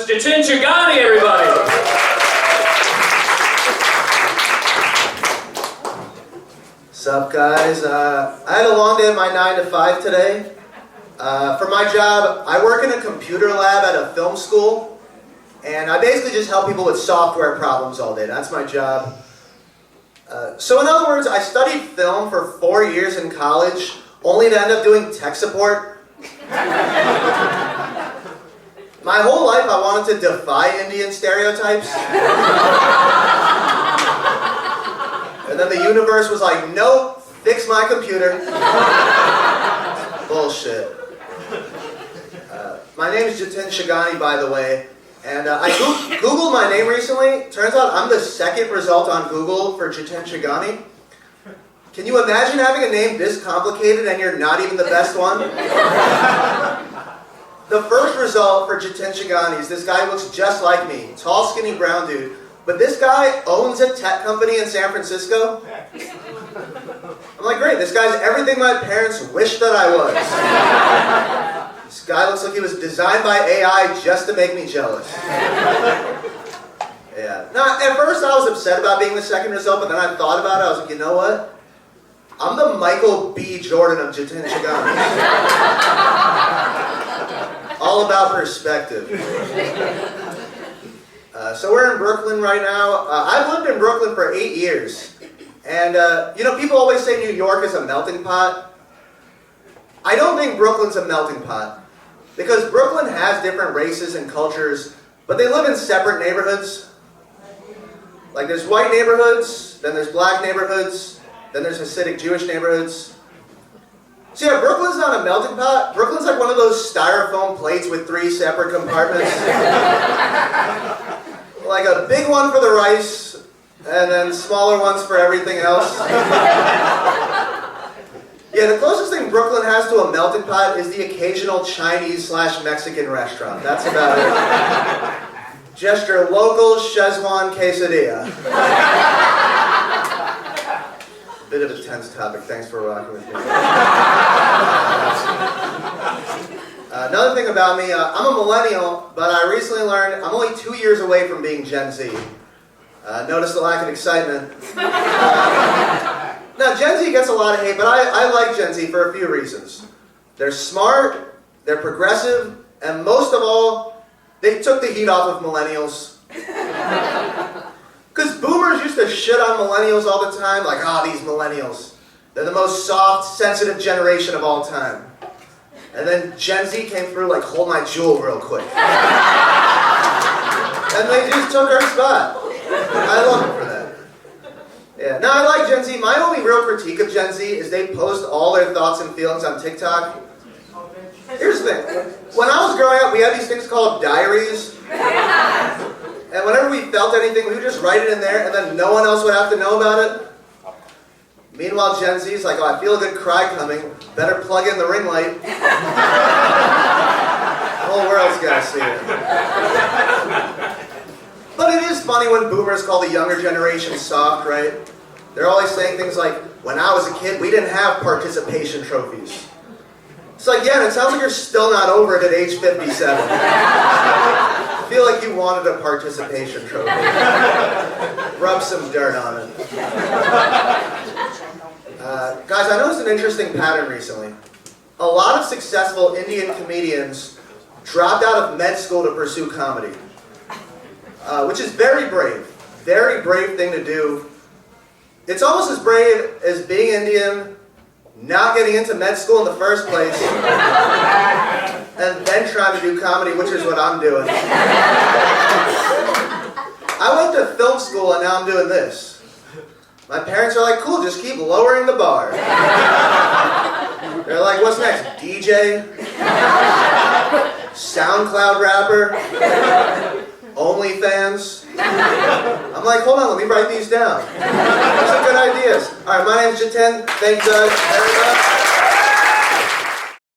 It's Jatin Chhugani, everybody! What's up, guys? I had a long day at my 9 to 5 today. For my job, I work in a computer lab at a film school, and I basically just help people with software problems all day. That's my job. So in other words, I studied film for 4 years in college, only to end up doing tech support. My whole life I wanted to defy Indian stereotypes. And then the universe was like, nope, fix my computer. Bullshit. My name is Jatin Chhugani, by the way. And I Googled my name recently. Turns out I'm the second result on Google for Jatin Chhugani. Can you imagine having a name this complicated and you're not even the best one? The first result for Jatin Chhugani is this guy looks just like me. Tall, skinny, brown dude. But this guy owns a tech company in San Francisco. I'm like, great, this guy's everything my parents wished that I was. This guy looks like he was designed by AI just to make me jealous. Yeah. Now, at first I was upset about being the second result, but then I thought about it. I was like, you know what? I'm the Michael B. Jordan of Jatin Chhugani. All about perspective. So we're in Brooklyn right now. I've lived in Brooklyn for 8 years. And, you know, people always say New York is a melting pot. I don't think Brooklyn's a melting pot. Because Brooklyn has different races and cultures, but they live in separate neighborhoods. Like there's white neighborhoods, then there's black neighborhoods, then there's Hasidic Jewish neighborhoods. So yeah, Brooklyn's not a melting pot. Brooklyn's like one of those styrofoam plates with 3 separate compartments. Like a big one for the rice, and then smaller ones for everything else. Yeah, the closest thing Brooklyn has to a melting pot is the occasional Chinese/Mexican restaurant. That's about it. Just your local Szechuan quesadilla. Bit of a tense topic. Thanks for rocking with me. Another thing about me, I'm a millennial, but I recently learned I'm only 2 years away from being Gen Z. Notice the lack of excitement. Now, Gen Z gets a lot of hate, but I like Gen Z for a few reasons. They're smart, they're progressive, and most of all, they took the heat off of millennials. Because boomers used to shit on millennials all the time, like, these millennials. They're the most soft, sensitive generation of all time. And then Gen Z came through like, hold my jewel real quick. And they just took our spot. I love them for that. Yeah. Now, I like Gen Z. My only real critique of Gen Z is they post all their thoughts and feelings on TikTok. Here's the thing. When I was growing up, we had these things called diaries. And whenever we felt anything, we would just write it in there, and then no one else would have to know about it. Meanwhile, Gen Z's like, I feel a good cry coming. Better plug in the ring light. The whole world's got to see it. But it is funny when boomers call the younger generation soft, right? They're always saying things like, when I was a kid, we didn't have participation trophies. It's like, yeah, and it sounds like you're still not over it at age 57. I feel like you wanted a participation trophy. Rub some dirt on it. Guys, I noticed an interesting pattern recently. A lot of successful Indian comedians dropped out of med school to pursue comedy. Which is very brave thing to do. It's almost as brave as being Indian, not getting into med school in the first place, and then trying to do comedy, which is what I'm doing. I went to film school and now I'm doing this. My parents are like, cool, just keep lowering the bar. They're like, what's next? DJ? SoundCloud rapper? OnlyFans? I'm like, hold on, let me write these down. Those are good ideas. All right, my name's Jatin. Thanks, very much.